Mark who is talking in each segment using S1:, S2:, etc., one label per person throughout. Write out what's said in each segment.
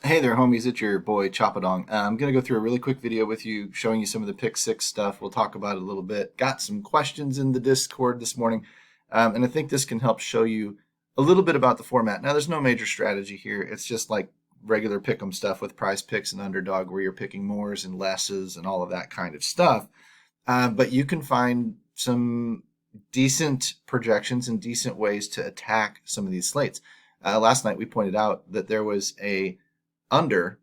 S1: Hey there, homies. It's your boy Choppadong. I'm going to go through a really quick video with you showing you some of the Pick6 stuff. We'll talk about it a little bit. Got some questions in the Discord this morning, and I think this can help show you a little bit about the format. Now, there's no major strategy here. It's just like regular pick'em stuff with prize picks and underdog where you're picking mores and lesses and all of that kind of stuff. But you can find some decent projections and decent ways to attack some of these slates. Last night we pointed out that there was a under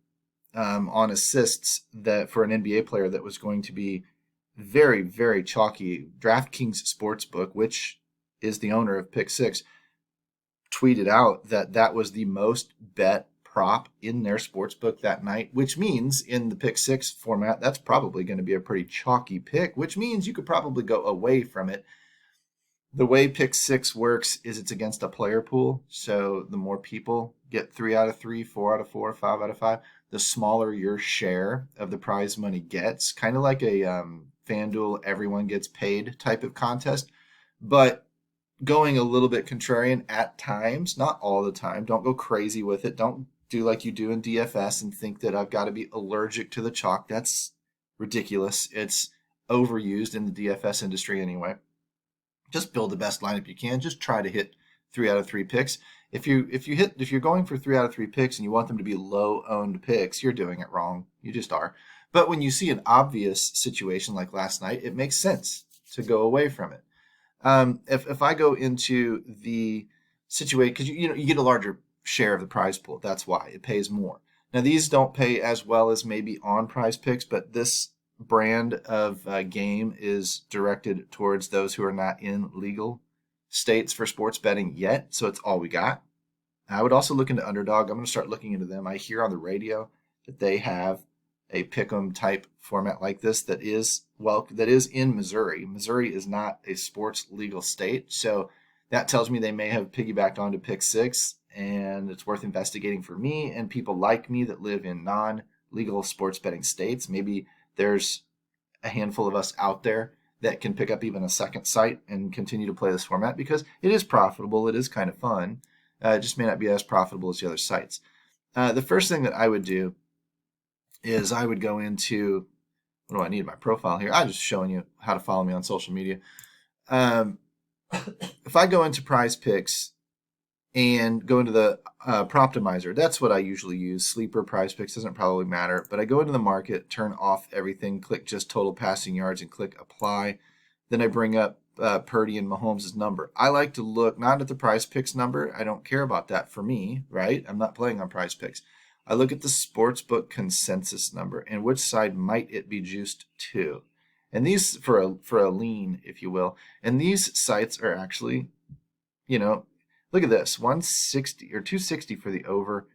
S1: on assists that for an NBA player that was going to be very, very chalky. Draftkings Sportsbook, which is the owner of Pick6, tweeted out that that was the most bet prop in their sportsbook that night, which means in the Pick6 format, that's probably going to be a pretty chalky pick, which means you could probably go away from it. The way Pick6 works is it's against a player pool. So the more people get 3 out of 3, 4 out of 4, 5 out of 5, the smaller your share of the prize money gets. Kind of like a FanDuel everyone gets paid type of contest. But going a little bit contrarian at times, not all the time. Don't go crazy with it. Don't do like you do in DFS and think that I've got to be allergic to the chalk. That's ridiculous. It's overused in the DFS industry anyway. Just build the best lineup you can. Just try to hit 3 out of 3 picks. If you're going for 3 out of 3 picks and you want them to be low owned picks, you're doing it wrong. You just are. But when you see an obvious situation like last night, it makes sense to go away from it. If I go into the situation, because you get a larger share of the prize pool, that's why it pays more. Now these don't pay as well as maybe on Prize Picks, but this brand of game is directed towards those who are not in legal states for sports betting yet. So it's all we got. I would also look into Underdog. I'm going to start looking into them. I hear on the radio that they have a pick'em type format like this that is in Missouri. Missouri is not a sports legal state, so that tells me they may have piggybacked onto Pick6, and it's worth investigating for me and people like me that live in non-legal sports betting states. Maybe there's a handful of us out there that can pick up even a second site and continue to play this format because it is profitable. It is kind of fun. It just may not be as profitable as the other sites. The first thing that I would do is I would go into, what do I need? My profile here. I'm just showing you how to follow me on social media. If I go into Prize Picks and go into the Proptimizer, that's what I usually use. Sleeper, Prize Picks doesn't probably matter, but I go into the market, turn off everything, click just total passing yards and click apply. Then I bring up Purdy and Mahomes' number. I like to look not at the Prize Picks number. I don't care about that for me, right? I'm not playing on Prize Picks. I look at the sportsbook consensus number and which side might it be juiced to. And these for a lean, if you will. And these sites are actually, look at this, 160 or 260 for the over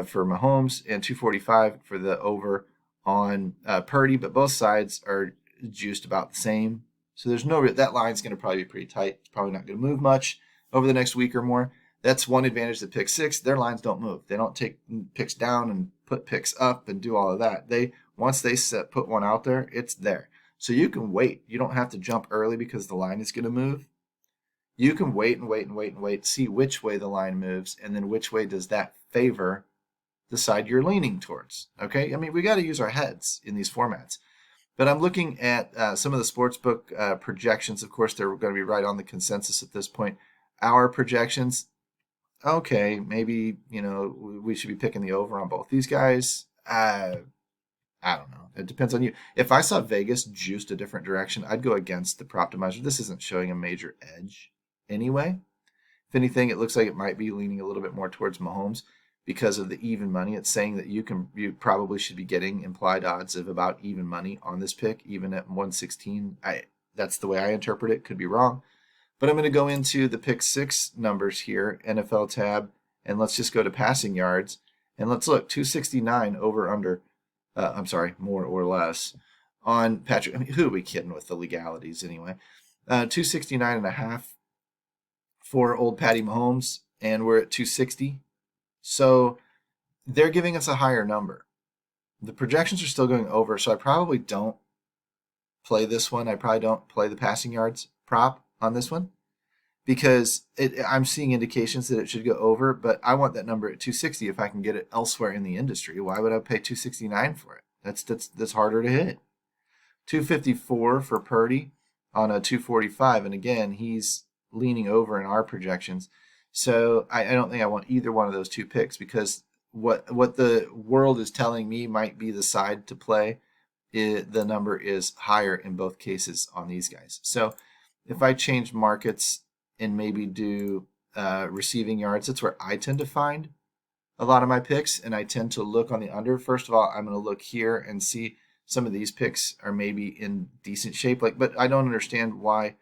S1: for Mahomes and 245 for the over on Purdy, but both sides are juiced about the same. So there's that line's going to probably be pretty tight. It's probably not going to move much over the next week or more. That's one advantage to Pick6. Their lines don't move. They don't take picks down and put picks up and do all of that. Once they put one out there, it's there. So you can wait. You don't have to jump early because the line is going to move. You can wait and wait and wait and wait, see which way the line moves, and then which way does that favor the side you're leaning towards. Okay? I mean, we got to use our heads in these formats. But I'm looking at some of the sportsbook projections. Of course, they're going to be right on the consensus at this point. Our projections, okay, maybe, we should be picking the over on both these guys. I don't know. It depends on you. If I saw Vegas juiced a different direction, I'd go against the Proptimizer. This isn't showing a major edge anyway. If anything, it looks like it might be leaning a little bit more towards Mahomes because of the even money. It's saying that you probably should be getting implied odds of about even money on this pick, even at 116. That's the way I interpret it. Could be wrong. But I'm going to go into the Pick6 numbers here, NFL tab, and let's just go to passing yards. And let's look, 269 over under. I'm sorry, more or less on Patrick. I mean, who are we kidding with the legalities anyway? 269 and a half for old Patty Mahomes, and we're at 260. So they're giving us a higher number. The projections are still going over, so I probably don't play this one. I probably don't play the passing yards prop on this one. because I'm seeing indications that it should go over, but I want that number at 260 if I can get it elsewhere in the industry. Why would I pay 269 for it? That's harder to hit. 254 for Purdy on a 245, and again, he's leaning over in our projections. So I don't think I want either one of those two picks, because what the world is telling me might be the side to play, the number is higher in both cases on these guys. So if I change markets and maybe do receiving yards, that's where I tend to find a lot of my picks, and I tend to look on the under. First of all, I'm going to look here and see some of these picks are maybe in decent shape. But I don't understand why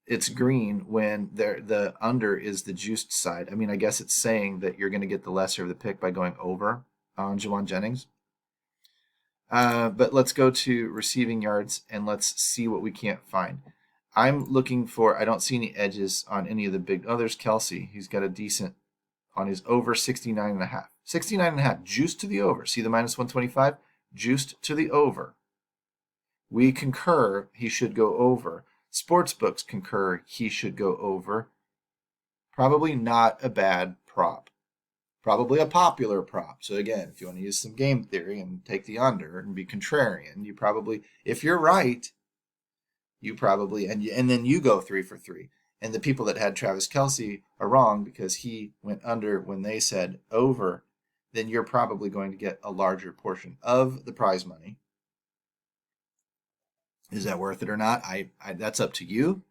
S1: it's green when the under is the juiced side. I mean, I guess it's saying that you're going to get the lesser of the pick by going over on Jawan Jennings. But let's go to receiving yards and let's see what we can't find. I'm looking for, I don't see any edges on any of the big, oh, there's Kelsey. He's got a decent on his over 69.5. 69.5, juiced to the over. See the minus 125? Juiced to the over. We concur he should go over. Sportsbooks concur he should go over. Probably not a bad prop. Probably a popular prop. So again, if you want to use some game theory and take the under and be contrarian, you probably, if you're right, you probably, and then you go 3 for 3. And the people that had Travis Kelsey are wrong because he went under when they said over, then you're probably going to get a larger portion of the prize money. Is that worth it or not? I that's up to you.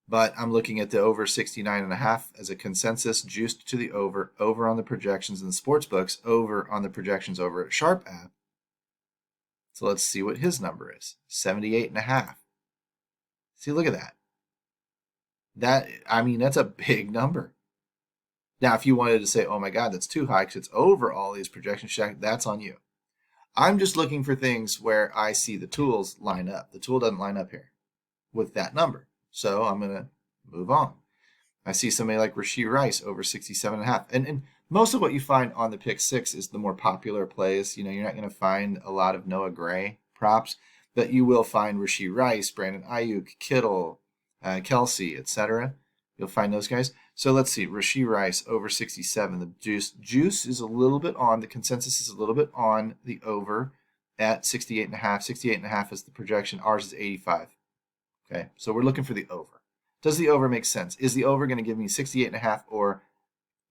S1: But I'm looking at the over 69.5 as a consensus, juiced to the over on the projections in the sports books, over on the projections over at Sharp app. So let's see what his number is. 78.5. See, look at that. That's a big number. Now, if you wanted to say, oh my God, that's too high because it's over all these projections, that's on you. I'm just looking for things where I see the tools line up. The tool doesn't line up here with that number. So I'm going to move on. I see somebody like Rashee Rice over 67.5. And most of what you find on the Pick6 is the more popular plays. You know, you're not going to find a lot of Noah Gray props, but you will find Rashee Rice, Brandon Ayuk, Kittle, Kelsey, etc. You'll find those guys. So let's see, Rashee Rice over 67. The juice is a little bit on, the consensus is a little bit on the over at 68.5. 68.5 is the projection. Ours is 85. Okay, so we're looking for the over. Does the over make sense? Is the over going to give me 68.5 or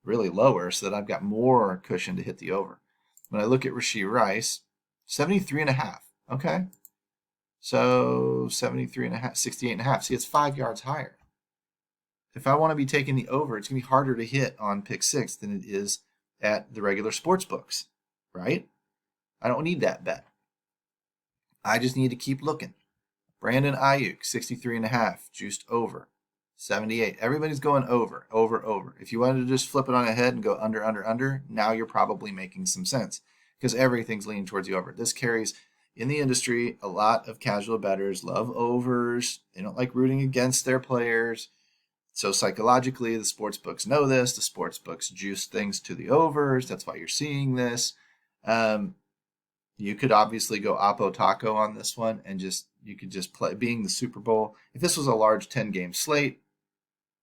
S1: really lower so that I've got more cushion to hit the over? When I look at Rashee Rice, 73.5. Okay, so 73.5, 68.5. See, it's 5 yards higher. If I want to be taking the over, it's going to be harder to hit on Pick6 than it is at the regular sports books, right? I don't need that bet. I just need to keep looking. Brandon Ayuk, 63.5, juiced over. 78. Everybody's going over, over, over. If you wanted to just flip it on ahead and go under, under, under, now you're probably making some sense because everything's leaning towards the over. This carries in the industry. A lot of casual bettors love overs. They don't like rooting against their players. So psychologically, the sports books know this. The sports books juice things to the overs. That's why you're seeing this. You could obviously go Oppo Taco on this one and you could just play, being the Super Bowl. If this was a large 10-game slate,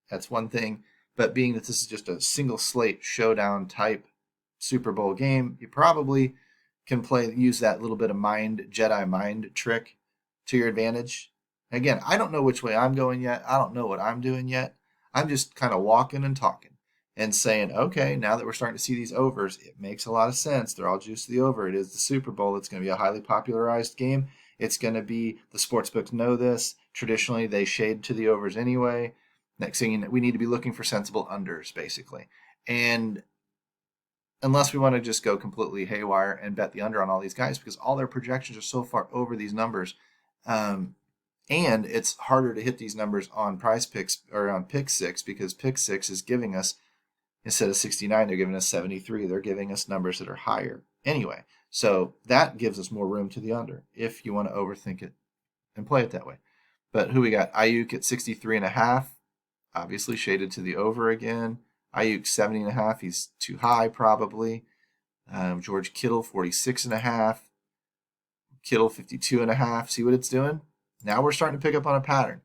S1: that's one thing. But being that this is just a single slate showdown type Super Bowl game, you probably can use that little bit of Jedi mind trick to your advantage. Again, I don't know which way I'm going yet. I don't know what I'm doing yet. I'm just kind of walking and talking and saying, okay, now that we're starting to see these overs, it makes a lot of sense. They're all juiced to the over. It is the Super Bowl. It's going to be a highly popularized game. It's going to be, the sportsbooks know this. Traditionally, they shade to the overs anyway. Next thing, we need to be looking for sensible unders, basically. And unless we want to just go completely haywire and bet the under on all these guys, because all their projections are so far over these numbers. And it's harder to hit these numbers on Prize Picks or on Pick6 because Pick6 is giving us, instead of 69, they're giving us 73. They're giving us numbers that are higher anyway. So that gives us more room to the under if you want to overthink it and play it that way. But who we got? Ayuk at 63.5, obviously shaded to the over again. Ayuk 70.5, he's too high probably. George Kittle 46.5. Kittle 52.5. See what it's doing? Now we're starting to pick up on a pattern.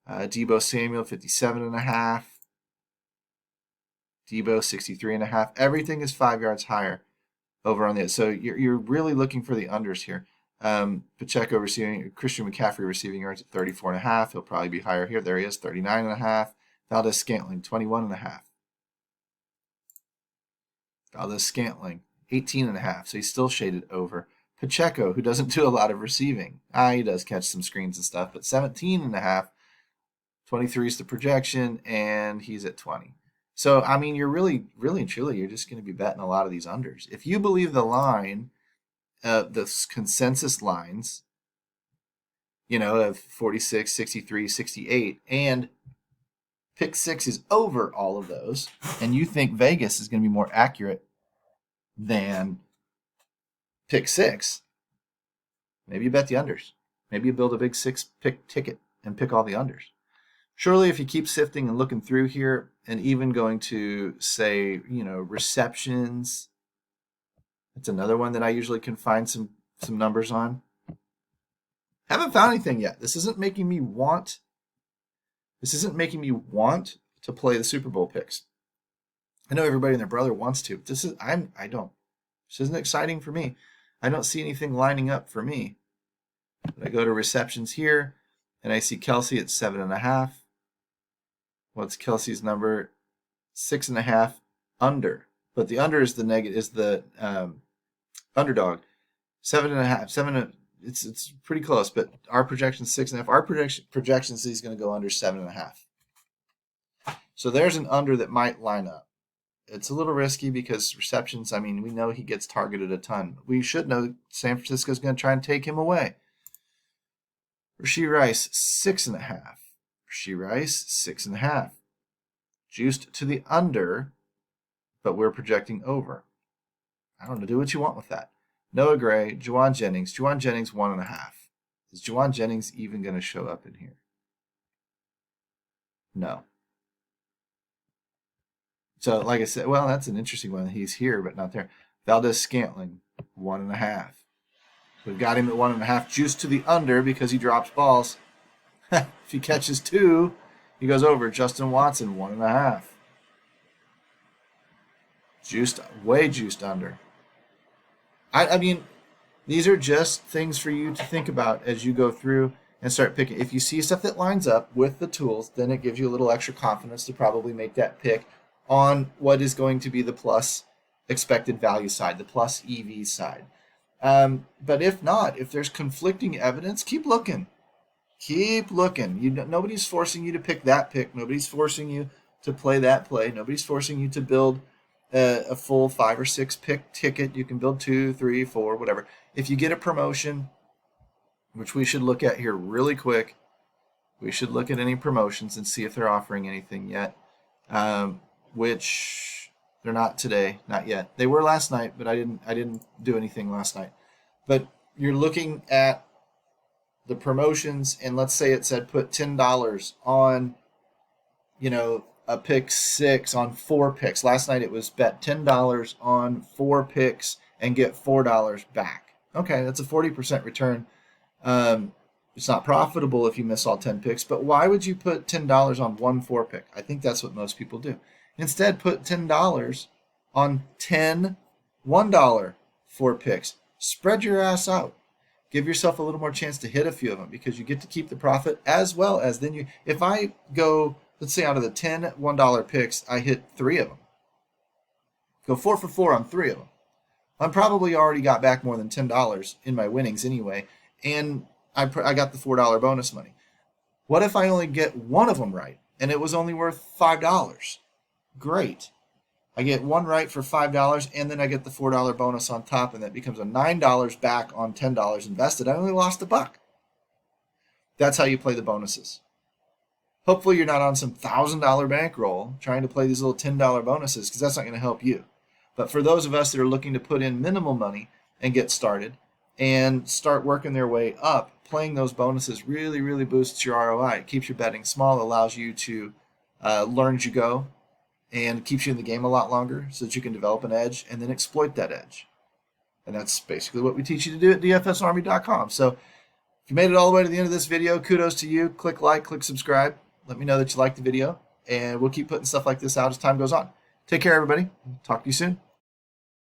S1: Debo Samuel, 57.5. Debo, 63.5. Everything is 5 yards higher over on the edge. So you're really looking for the unders here. Pacheco receiving, Christian McCaffrey receiving yards at 34.5. He'll probably be higher here. There he is, 39.5. Valdez Scantling, 21.5. Valdez Scantling, 18.5. So he's still shaded over. Pacheco, who doesn't do a lot of receiving. He does catch some screens and stuff, but 17.5. 23 is the projection, and he's at 20. So, I mean, you're really and truly, you're just going to be betting a lot of these unders. If you believe the line, the consensus lines, of 46, 63, 68, and Pick6 is over all of those, and you think Vegas is going to be more accurate than Pick6, maybe you bet the unders. Maybe you build a big 6-pick ticket and pick all the unders. Surely, if you keep sifting and looking through here, and even going to say, receptions, that's another one that I usually can find some numbers on. Haven't found anything yet. This isn't making me want to play the Super Bowl picks. I know everybody and their brother wants to. But I don't. This isn't exciting for me. I don't see anything lining up for me. But I go to receptions here, and I see Kelsey at 7.5. What's Kelsey's number? 6.5 under. But the under is the underdog. 7.5. 7. It's pretty close, but our projection is 6.5. Our projection is he's going to go under 7.5. So there's an under that might line up. It's a little risky because receptions, we know he gets targeted a ton. We should know San Francisco's going to try and take him away. Rashee Rice, 6.5. Rashee Rice, 6.5. Juiced to the under, but we're projecting over. I don't know. Do what you want with that. Noah Gray, Juwan Jennings. Juwan Jennings, 1.5. Is Juwan Jennings even going to show up in here? No. So, like I said, well, that's an interesting one. He's here, but not there. Valdez Scantling, 1.5. We've got him at 1.5, juiced to the under because he drops balls. If he catches 2, he goes over. Justin Watson, 1.5. Way juiced under. I mean, these are just things for you to think about as you go through and start picking. If you see stuff that lines up with the tools, then it gives you a little extra confidence to probably make that pick on what is going to be the plus expected value side, the plus EV side. But if not, if there's conflicting evidence, keep looking. Keep looking. Nobody's forcing you to pick that pick. Nobody's forcing you to play that play. Nobody's forcing you to build a full 5 or 6 pick ticket. You can build 2, 3, 4, whatever. If you get a promotion, which we should look at here really quick, we should look at any promotions and see if they're offering anything yet, which they're not today, not yet. They were last night, but I didn't do anything last night. But you're looking at the promotions, and let's say it said put $10 on, a pick 6 on 4 picks. Last night it was bet $10 on 4 picks and get $4 back. Okay, that's a 40% return. It's not profitable if you miss all 10 picks, but why would you put $10 on 1 4 pick? I think that's what most people do. Instead, put $10 on 10 $1 4 picks. Spread your ass out. Give yourself a little more chance to hit a few of them because you get to keep the profit as well as then if I go, let's say out of the 10 $1 picks, I hit 3 of them. Go 4 for 4 on 3 of them. I'm probably already got back more than $10 in my winnings anyway, and I got the $4 bonus money. What if I only get one of them right and it was only worth $5? Great. I get one right for $5, and then I get the $4 bonus on top, and that becomes a $9 back on $10 invested. I only lost $1. That's how you play the bonuses. Hopefully you're not on some $1,000 bankroll trying to play these little $10 bonuses, because that's not going to help you. But for those of us that are looking to put in minimal money and get started and start working their way up, playing those bonuses really, really boosts your ROI. It keeps your betting small, allows you to learn as you go, and keeps you in the game a lot longer so that you can develop an edge and then exploit that edge. And that's basically what we teach you to do at dfsarmy.com. So If you made it all the way to the end of this video, kudos to you. Click like, click subscribe. Let me know that you liked the video, and we'll keep putting stuff like this out as time goes on. Take care, everybody. Talk to you soon.